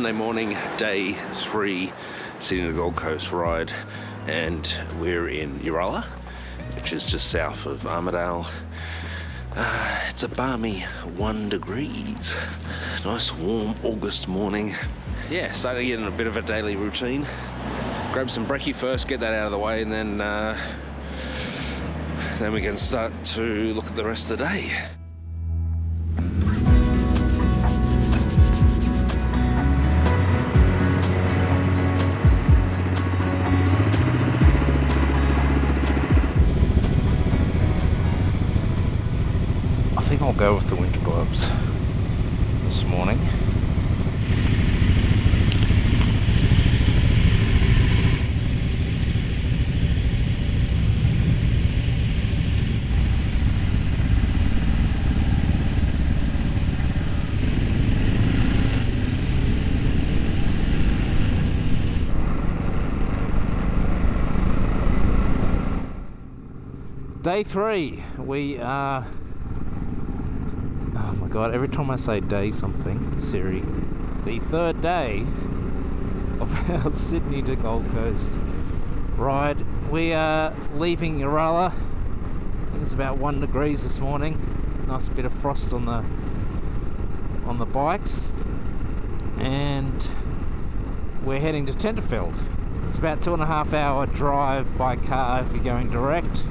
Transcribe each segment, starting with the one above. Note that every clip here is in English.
Monday morning, day 3, sitting the Gold Coast ride, and we're in Uralla, which is just south of Armidale. It's a balmy 1 degrees. Nice warm August morning. Yeah, starting to get in a bit of a daily routine. Grab some brekkie first, get that out of the way, and then we can start to look at the rest of the day. I think I'll go with the winter gloves this morning. Day 3, we are, oh my god, every time I say day something, Siri, the 3rd day of our Sydney to Gold Coast ride. We are leaving Uralla. I think it's about 1 degrees this morning. Nice bit of frost on the bikes. And we're heading to Tenterfield. It's about 2.5 hour drive by car if you're going direct.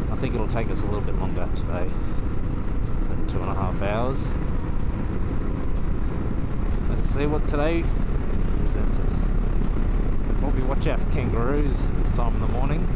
I think it'll take us a little bit longer today than 2.5 hours. Let's see what today presents us. We'll probably watch out for kangaroos this time in the morning.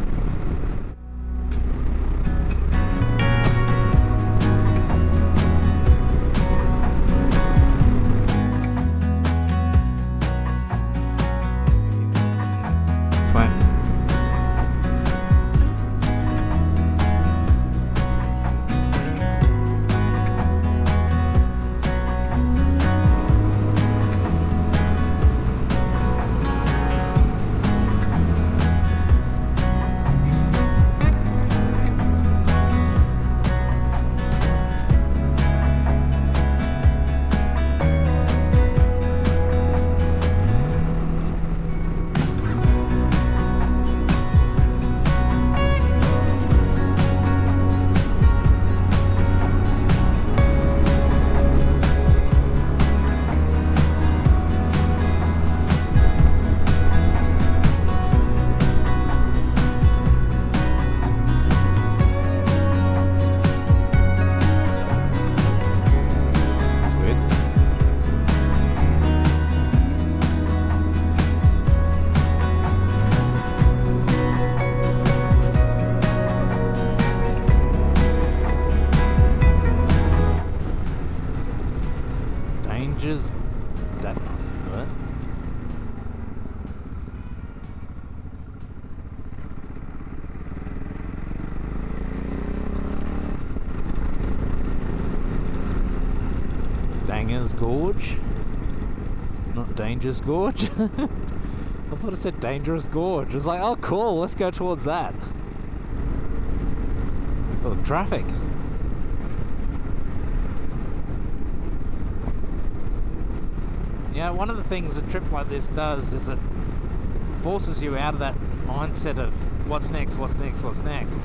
Danger's Gorge, not Danger's Gorge. I thought it said Dangerous Gorge. I was like, oh cool, let's go towards that. Oh, traffic. Yeah, one of the things a trip like this does is it forces you out of that mindset of what's next, what's next, what's next.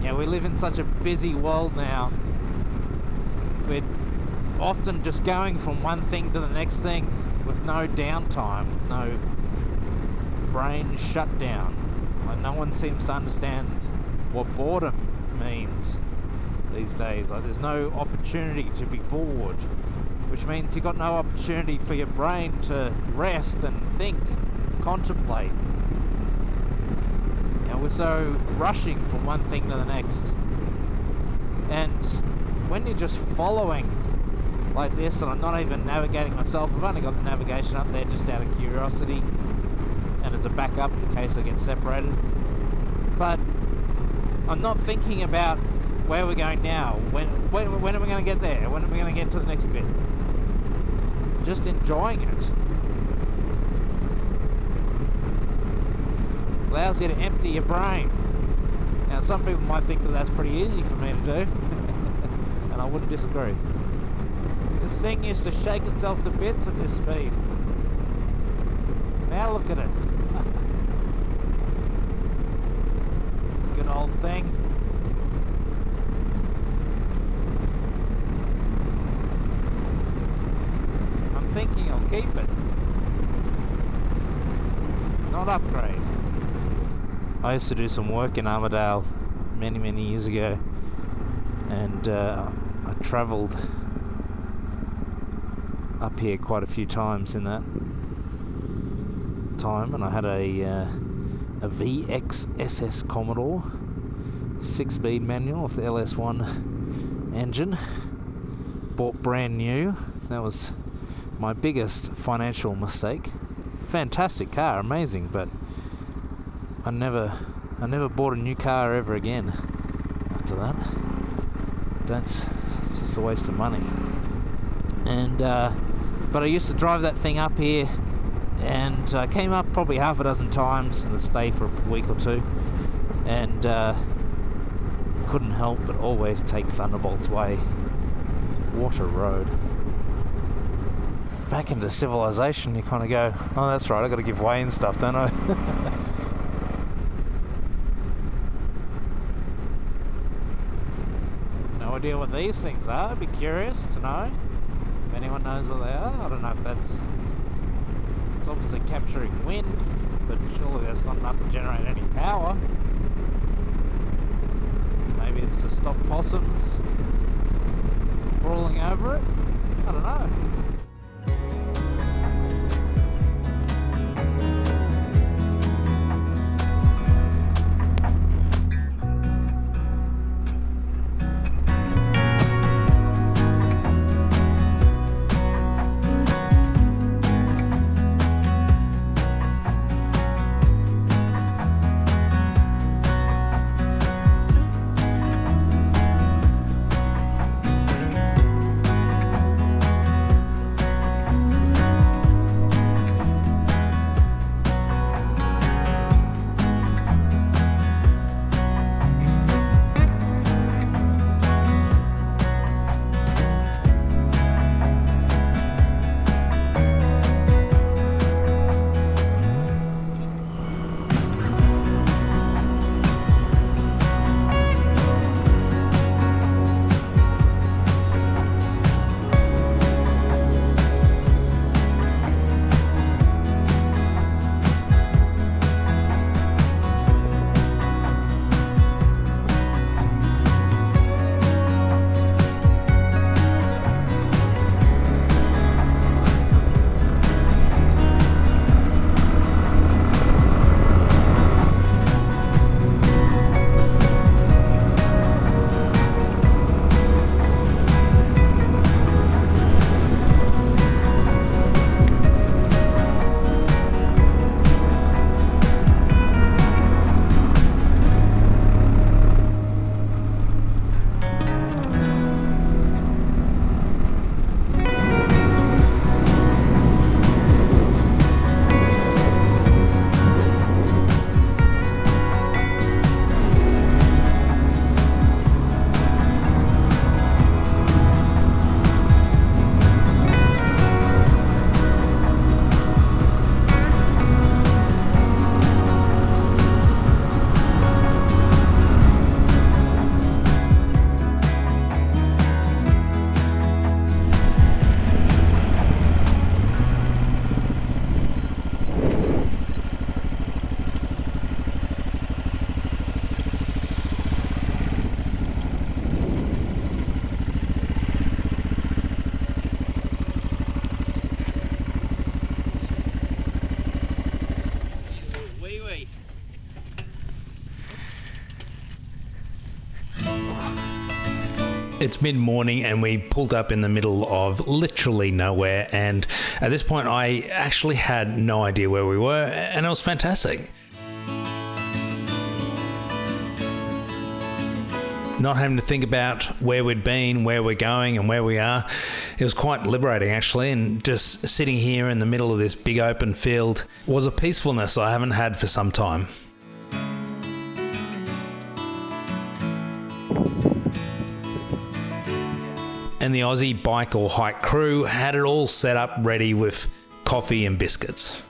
Yeah, we live in such a busy world now. We're often just going from one thing to the next thing with no downtime, no brain shutdown. Like, no one seems to understand what boredom means these days. Like, there's no opportunity to be bored, which means you've got no opportunity for your brain to rest and think, contemplate. You know, we're so rushing from one thing to the next, and when you're just following like this, and I'm not even navigating myself, I've only got the navigation up there just out of curiosity and as a backup in case I get separated, but I'm not thinking about where we're going now, when are we going to get there, when are we going to get to the next bit. Just enjoying it. Allows you to empty your brain. Now some people might think that that's pretty easy for me to do, and I wouldn't disagree. This thing used to shake itself to bits at this speed. Now look at it. Good old thing. I'm thinking I'll keep it. Not upgrade. I used to do some work in Armidale many years ago, and I travelled up here quite a few times in that time, and I had a VX Commodore 6-speed manual with the LS1 engine, bought brand new. That was my biggest financial mistake. Fantastic car, amazing, but I never bought a new car ever again after that. It's just a waste of money. And but I used to drive that thing up here, and I came up probably half a dozen times and stay for a week or two, and couldn't help but always take Thunderbolt's way. What a road. Back into civilization, you kind of go, oh that's right, I got to give way and stuff, don't I? No idea what these things are. I'd be curious to know if anyone knows what they are. I don't know if it's obviously capturing wind, but surely that's not enough to generate any power. Maybe it's to stop possums crawling over it. I don't know. It's mid-morning and we pulled up in the middle of literally nowhere, and at this point I actually had no idea where we were, and it was fantastic. Not having to think about where we'd been, where we're going and where we are. It was quite liberating actually, and just sitting here in the middle of this big open field was a peacefulness I haven't had for some time. and the Aussie Bike or Hike crew had it all set up ready with coffee and biscuits.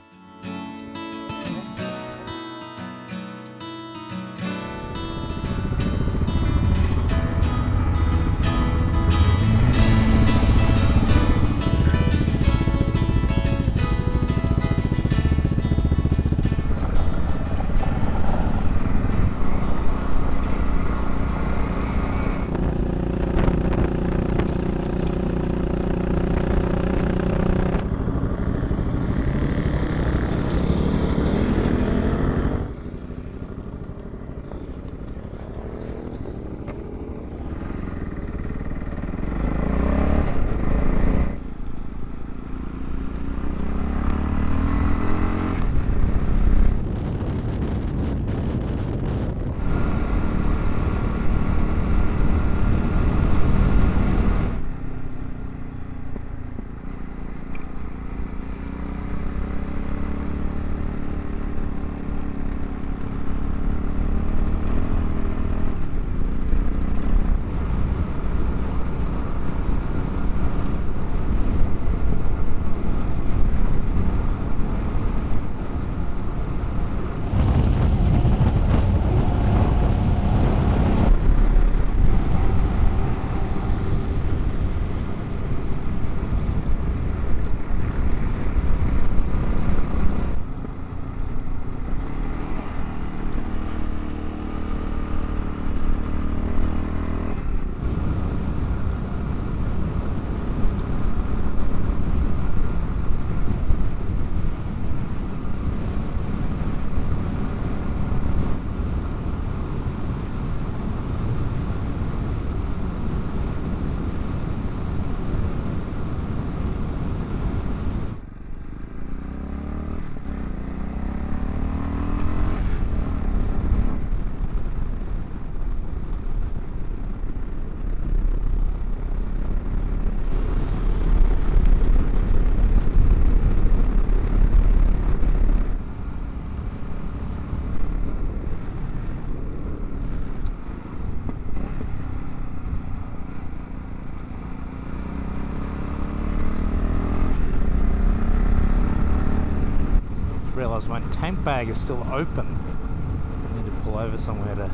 Realised my tank bag is still open. I need to pull over somewhere to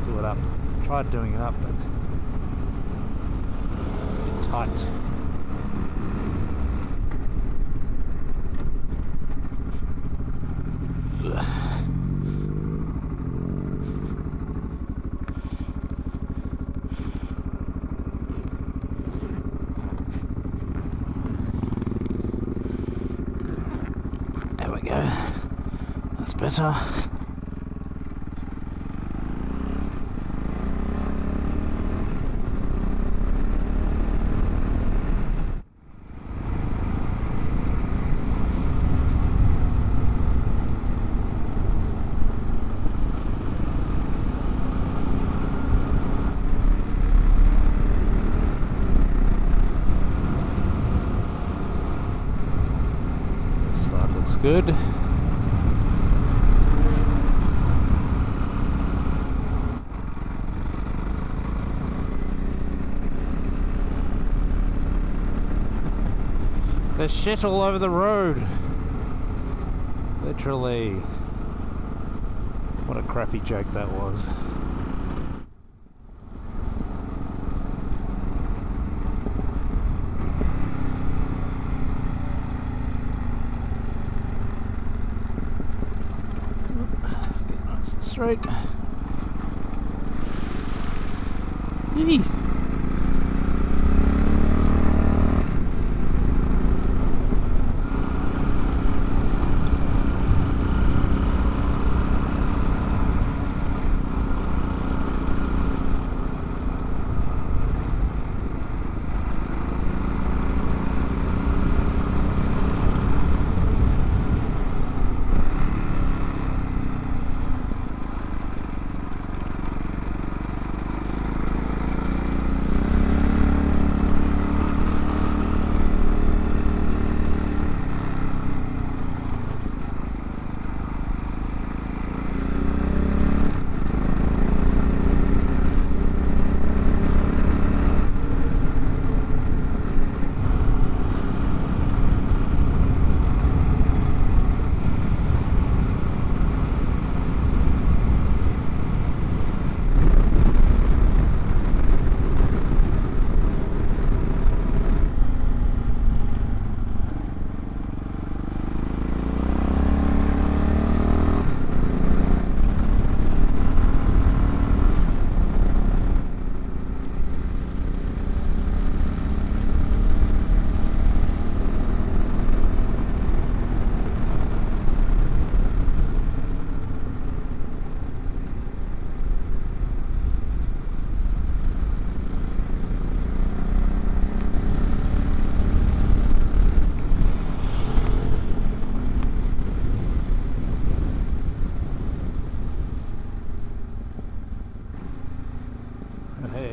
do it up. Tried doing it up, but it's a bit tight. There we go. That's better. Good. There's shit all over the road. Literally. What a crappy joke that was. Straight. Yee.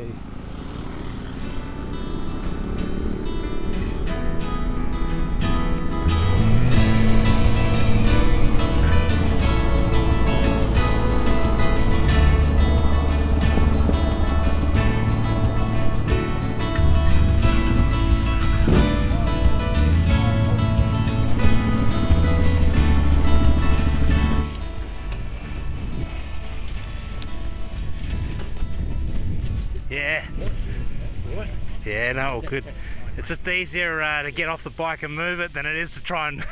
way. Yeah. Yeah, no, all good. It's just easier to get off the bike and move it than it is to try and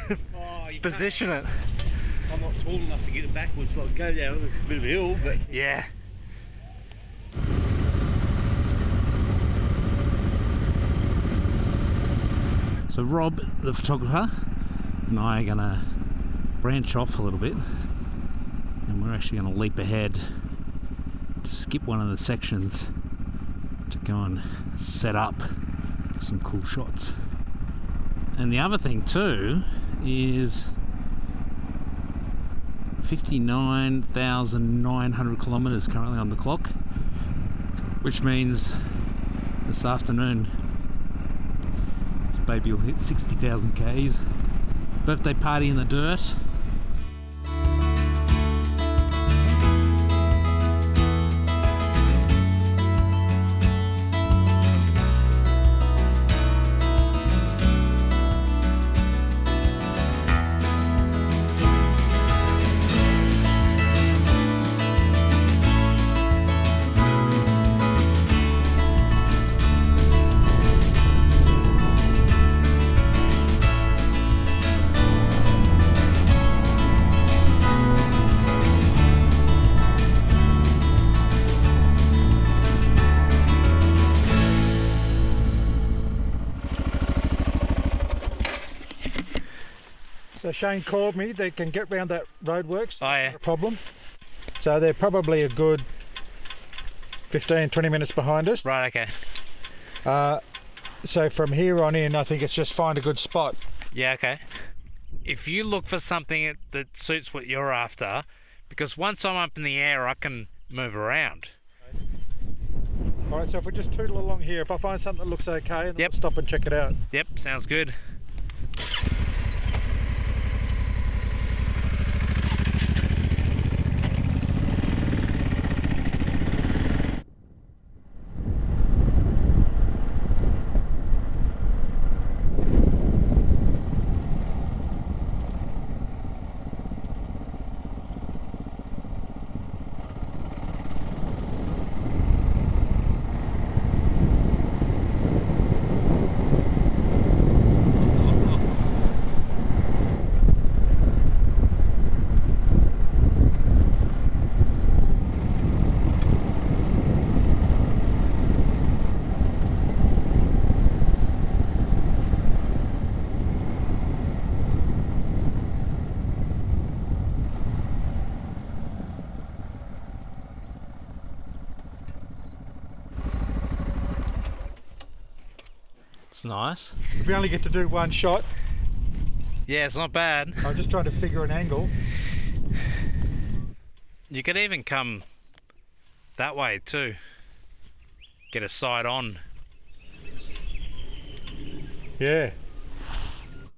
position it. I'm not tall enough to get it backwards, so I go down a bit of a hill, but... Yeah. So Rob, the photographer, and I are going to branch off a little bit, and we're actually going to leap ahead to skip one of the sections to go and set up some cool shots. And the other thing too is 59,900 kilometers currently on the clock, which means this afternoon this baby will hit 60,000 Ks. Birthday party in the dirt. So Shane called me, they can get round that roadworks, Oh, yeah. not a problem. So they're probably a good 15-20 minutes behind us. Right, okay. So from here on in, I think it's just find a good spot. Yeah, okay. If you look for something that suits what you're after, because once I'm up in the air, I can move around. All right, so if we just tootle along here, if I find something that looks okay, then Yep. we'll stop and check it out. Yep, sounds good. It's nice. If we only get to do one shot, Yeah, it's not bad. I'm just trying to figure an angle. You could even come that way too. Get a side on. Yeah.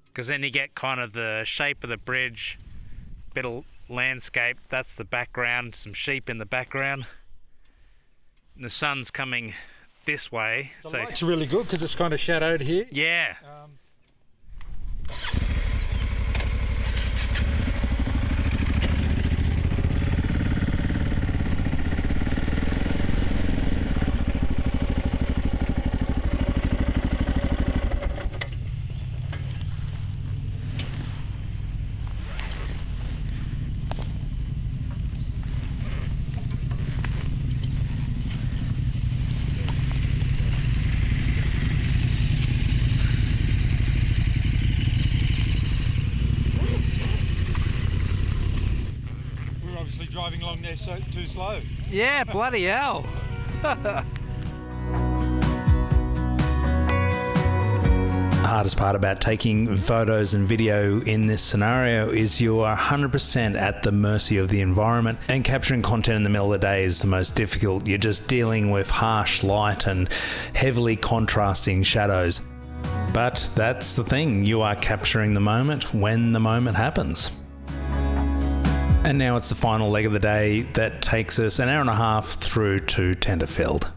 Because then you get kind of the shape of the bridge, bit of landscape, that's the background, some sheep in the background. And the sun's coming this way. The So light's really good because it's kind of shadowed here. yeah. We're obviously driving along there so too slow. Yeah, bloody hell. hardest part about taking photos and video in this scenario is you are 100% at the mercy of the environment, and capturing content in the middle of the day is the most difficult. You're just dealing with harsh light and heavily contrasting shadows. But that's the thing, you are capturing the moment when the moment happens. And now it's the final leg of the day that takes us an hour and a half through to Tenterfield.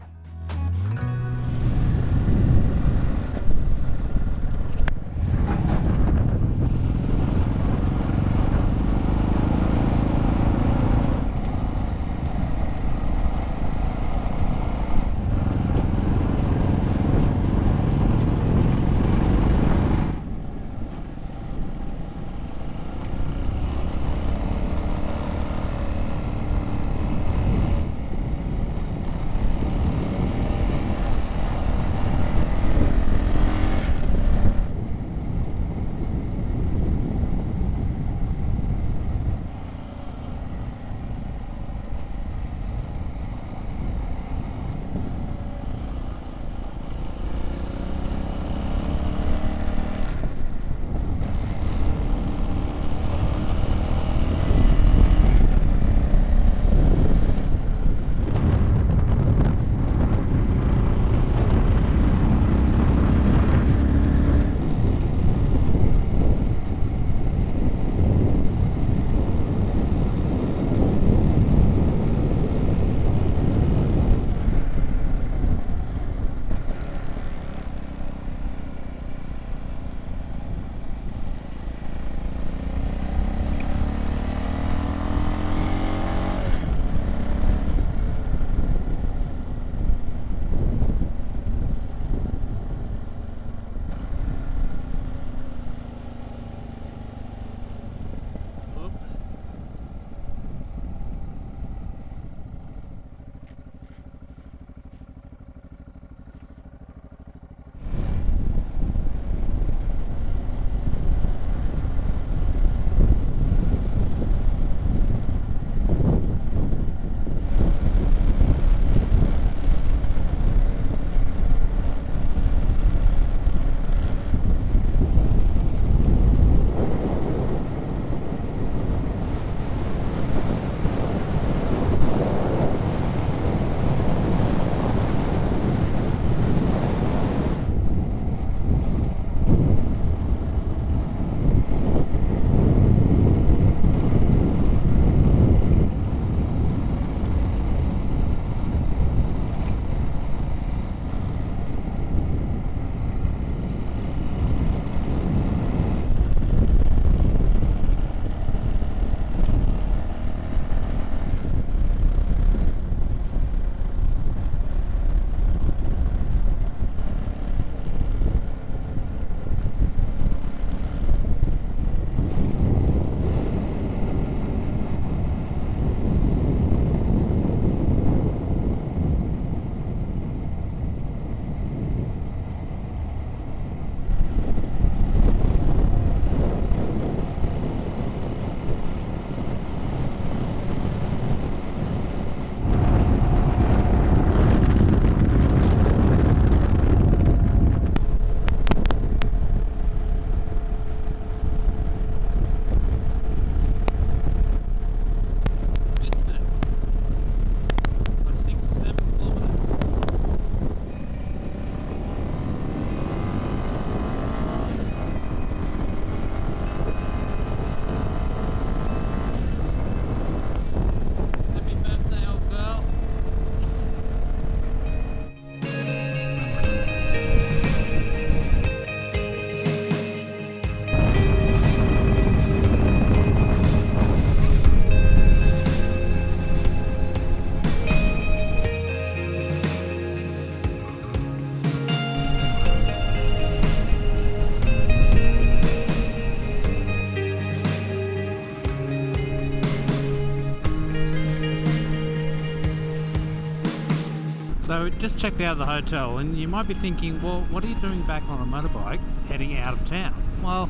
So just checked out of the hotel, and you might be thinking, well, what are you doing back on a motorbike heading out of town? Well,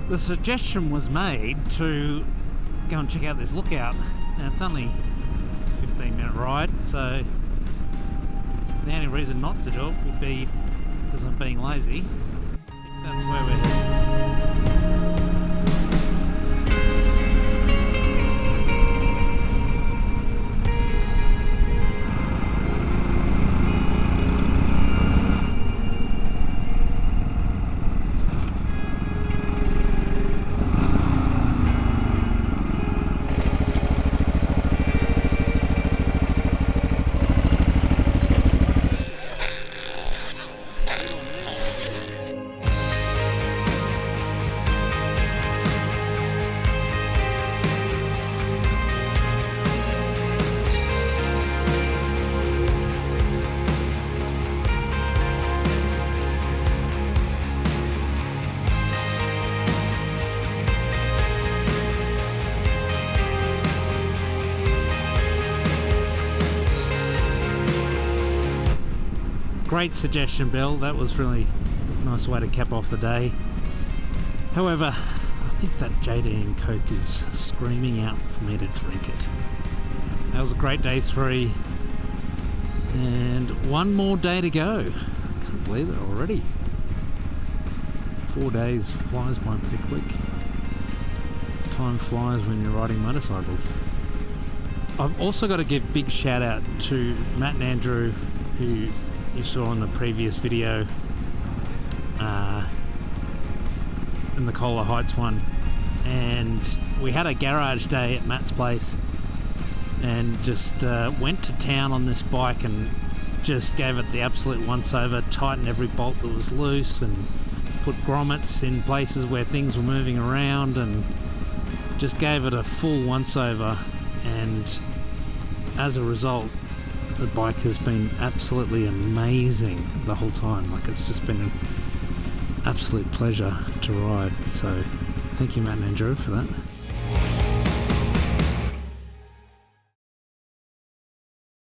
the suggestion was made to go and check out this lookout. Now it's only a 15-minute ride, so the only reason not to do it would be because I'm being lazy. That's where we're heading. Great suggestion, Bill. That was really a nice way to cap off the day. However, I think that JD & Coke is screaming out for me to drink it. That was a great day 3, and one more day to go. I can't believe it already. 4 days flies by pretty quick. Time flies when you're riding motorcycles. I've also got to give big shout out to Matt and Andrew, who you saw in the previous video, in the Kohler Heights one, and we had a garage day at Matt's place and just went to town on this bike and just gave it the absolute once over, tightened every bolt that was loose and put grommets in places where things were moving around and just gave it a full once over, and as a result the bike has been absolutely amazing the whole time. Like, it's just been an absolute pleasure to ride. So thank you, Matt and Andrew, for that.